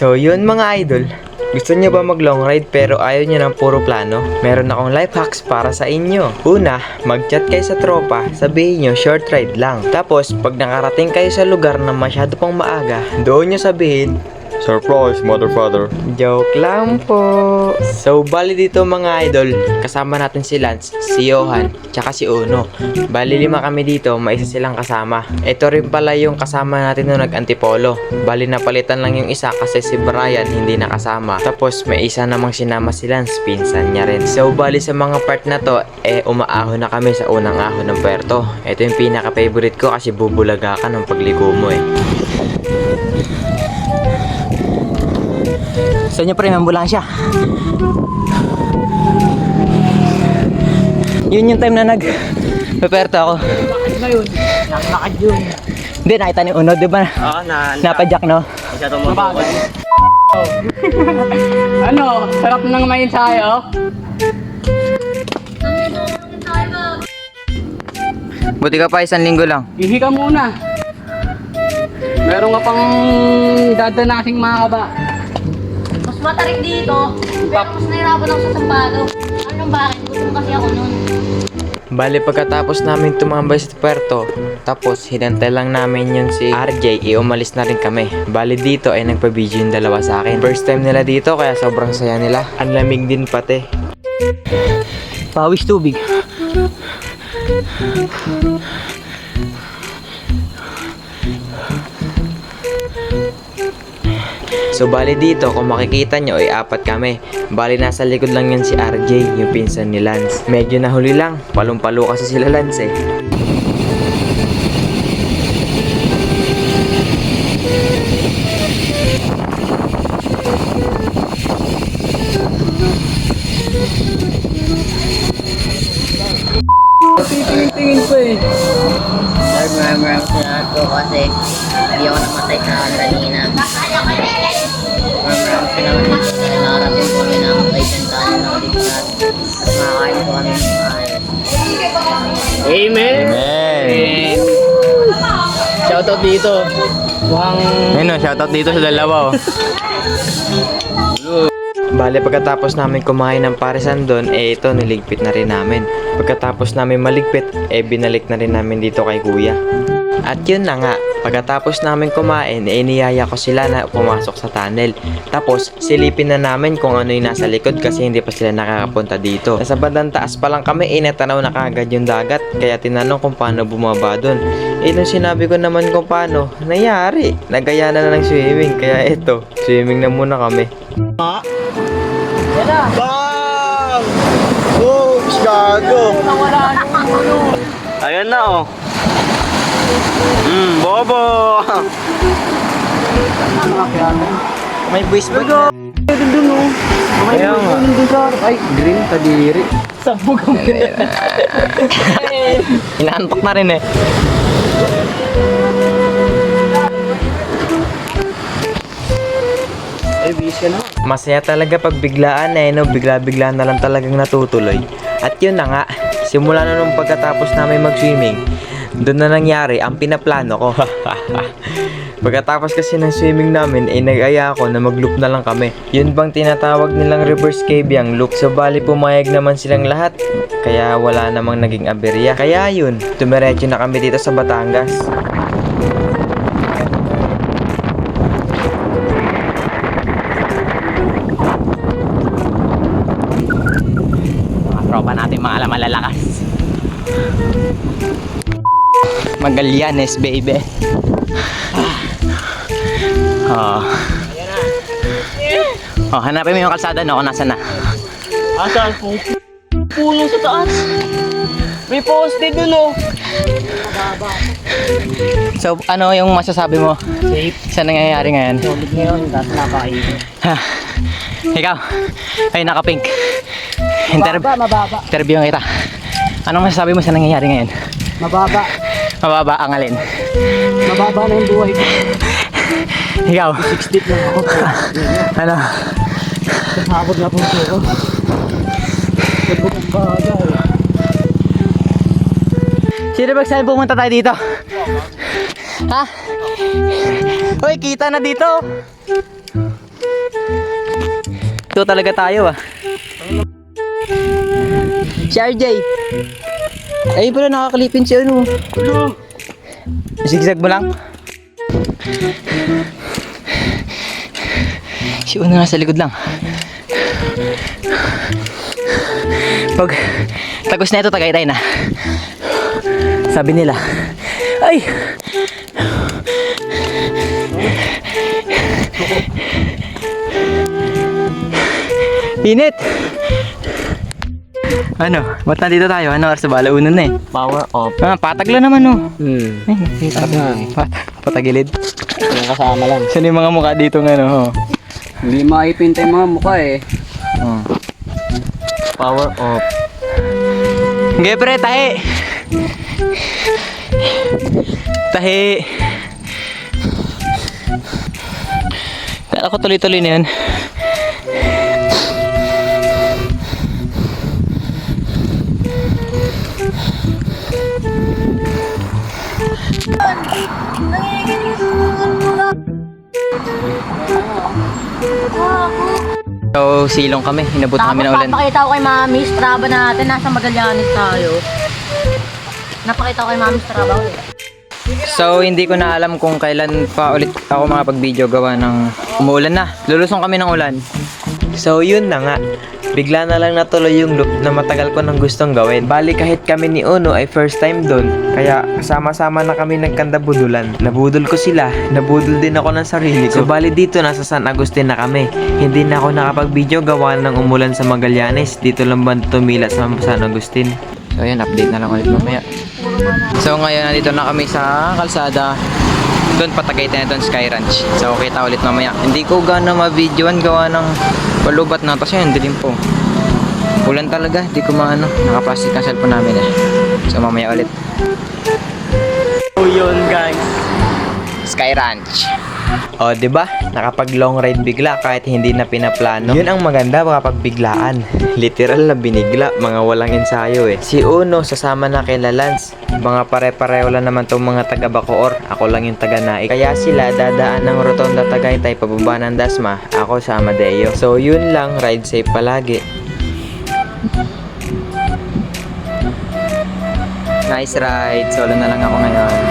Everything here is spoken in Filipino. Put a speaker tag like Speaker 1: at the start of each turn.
Speaker 1: So yun mga idol, gusto nyo ba mag long ride pero ayaw nyo ng puro plano? Meron akong life hacks para sa inyo. Una, mag-chat kayo sa tropa, sabihin nyo short ride lang. Tapos pag nakarating kayo sa lugar na masyado pang maaga, doon nyo sabihin, surprise, motherfather. Joke lang po. So, bali dito mga idol, kasama natin si Lance, si Johan, tsaka si Uno. Bali 5 kami dito, may isa silang kasama. Ito rin pala yung kasama natin nung nag-antipolo. Bali napalitan lang yung isa kasi si Brian hindi nakasama. Tapos may isa namang sinama si Lance, pinsan niya rin. So, bali sa mga part na to, umaahon na kami sa unang ahon ng puerto. Ito yung pinaka-favorite ko kasi bubulaga ka ng pagligo mo Gusto nyo pre, ambulansya. Yun yung time na nag-peperto ako.
Speaker 2: Bakit ba yun? Nakakad yun.
Speaker 1: Hindi, nakita ni Uno, di ba?
Speaker 3: Oo,
Speaker 1: Napadyak, no?
Speaker 3: Siya tumutulog.
Speaker 2: Ano? Sarap ng may ensayo?
Speaker 1: Buti ka pa, 1 linggo lang.
Speaker 2: Ihi ka muna. Meron nga pang dadanasing mga kaba.
Speaker 4: Mas matarik dito, pero mas nahirapan ako sa sampado. Ano bakit? Gutom kasi ako nun.
Speaker 1: Bali pagkatapos namin tumambay sa puerto, tapos hinantay lang namin yun si RJ, umalis na rin kami. Bali dito ay nagpa-video yung dalawa sa akin. First time nila dito kaya sobrang saya nila. Ang lamig din pati. Pawis tubig. So bali dito kung makikita nyo ay 4 kami. Bali nasa likod lang yan si RJ, yung pinsan ni Lance. Medyo nahuli lang, palong-palo kasi sila Lance
Speaker 2: Tingin-tingin ko
Speaker 3: Lord, maraming salamat po kasi hindi ako namatay sa kanina. Maraming salamat po kasi nakarating po kami ng kaisan tayo ng ligtas at makakain po kami ng maayos.
Speaker 2: Amen!
Speaker 1: Amen!
Speaker 2: Shoutout dito. Mukhang...
Speaker 1: Ayun o, shoutout dito sa dalawa Bale pagkatapos namin kumain ng parisan doon, ito niligpit na rin namin. Pagkatapos namin maligpit, binalik na rin namin dito kay kuya. At yun na nga, pagkatapos namin kumain, niyaya ko sila na pumasok sa tunnel. Tapos silipin na namin kung ano yung nasa likod kasi hindi pa sila nakakapunta dito. Nasa bandang taas pa lang kami, natanaw na kagad yung dagat. Kaya tinanong kung paano bumaba doon. Nung sinabi ko naman kung paano, nangyari. Nagaya na ng swimming, kaya eto, swimming na muna kami.
Speaker 3: Bang! Oops, gago! Ayan na oh. Bobo!
Speaker 1: May voice ba na? Kaya nga.
Speaker 2: Ay, green kadiri. Sabog ang
Speaker 1: Inaantok na rin
Speaker 2: Ay, busy na.
Speaker 1: Masaya talaga pag biglaan no? Bigla-bigla na lang talagang natutuloy. At yun na nga, simula na nung pagkatapos namin mag-swimming, doon na nangyari ang pinaplano ko. Pagkatapos kasi ng swimming namin, nag-aya ako na mag-loop na lang kami. Yun bang tinatawag nilang reverse cavyang loop. So bali pumayag naman silang lahat, kaya wala namang naging aberya. Kaya yun, tumiretso na kami dito sa Batangas. Tropa natin mga malalakas. Magallanes baby. Hanapin mo yung kalsada no, kung nasa na.
Speaker 2: Asan? Puno sa taas. May poste dun oh.
Speaker 1: So ano yung masasabi mo
Speaker 2: Safe.
Speaker 1: sa nangyayari ngayon?
Speaker 2: Tulog ngayon, tapos nakain.
Speaker 1: Ikaw, ay naka-pink.
Speaker 2: Mababa.
Speaker 1: Interview kita. Anong masasabi mo sa nangyayari ngayon?
Speaker 2: Mababa.
Speaker 1: Mababa ang alin.
Speaker 2: Mababa na yung buhay ko.
Speaker 1: Ikaw,
Speaker 2: 60 lang ako.
Speaker 1: ano?
Speaker 2: Nakakabot na po ko. Sabog ang baga eh.
Speaker 1: Sino ba saan pumunta tayo dito? Ha? Uy, kita na dito. Ito talaga tayo ah. Si RJ. Ayun pala nakakalipin si ano. Zigzag mo lang. Si Uno nasa likod lang. Pag tagos na ito, Tagaytay na. Sabi nila, ay! Init! Ano? Ba't nandito tayo? Ano oras na ba? Alauna na eh.
Speaker 3: Power off.
Speaker 1: Patag lang naman oh. Ay,
Speaker 2: Sarap na.
Speaker 1: patagilid.
Speaker 2: Yung kasama lang.
Speaker 1: Saan yung mga mukha dito ng ano? Oh.
Speaker 2: Hindi maipinta yung mga mukha eh.
Speaker 1: Oh.
Speaker 3: Power off.
Speaker 1: Sige pre, tahi! Tahi! Kala ko tuloy-tuloy na yun. So, silong kami. Inabot kami ng ulan.
Speaker 4: Napakita ko kay Mami, Strava natin. Nasa Magallanes tayo. Napakita ko kay Mami, Strava ulit.
Speaker 1: So, hindi ko na alam kung kailan pa ulit ako makapag-video gawa ng umuulan na. Lulusong kami ng ulan. So, yun na nga. Bigla na lang natuloy yung loop na matagal ko nang gustong gawin. Bali kahit kami ni Uno ay first time doon. Kaya sama-sama na kami nagkandabudulan. Nabudol ko sila. Nabudol din ako ng sarili ko. So bali dito nasa San Agustin na kami. Hindi na ako nakapag-video gawa ng umulan sa Magallanes. Dito lang ba tumila sa San Agustin. So ayan, update na lang ulit mamaya. So ngayon nandito na kami sa kalsada. Doon Patagaytay na doon Sky Ranch. So kita ulit mamaya. Hindi ko gana ma-videoan gawa ng palubat na. Kasi yun, dilim po. Ulan talaga. Hindi ko maano. Naka-plastic ang cellphone namin eh. So mamaya ulit. So yun guys. Sky Ranch. O, di ba? Nakapag long ride bigla kahit hindi na pinaplano. Yun ang maganda kapag biglaan. Literal na binigla, mga walang ensayo eh. Si Uno sasama na kay Lance. Mga pare-pareho lang naman tong mga taga Bacoor. Ako lang yung taga Naik. Kaya sila dadaan ng Rotonda Tagaytay pababa ng Dasma. Ako sa Amadeo. So yun lang, ride safe palagi. Nice ride. Solo na lang ako ngayon.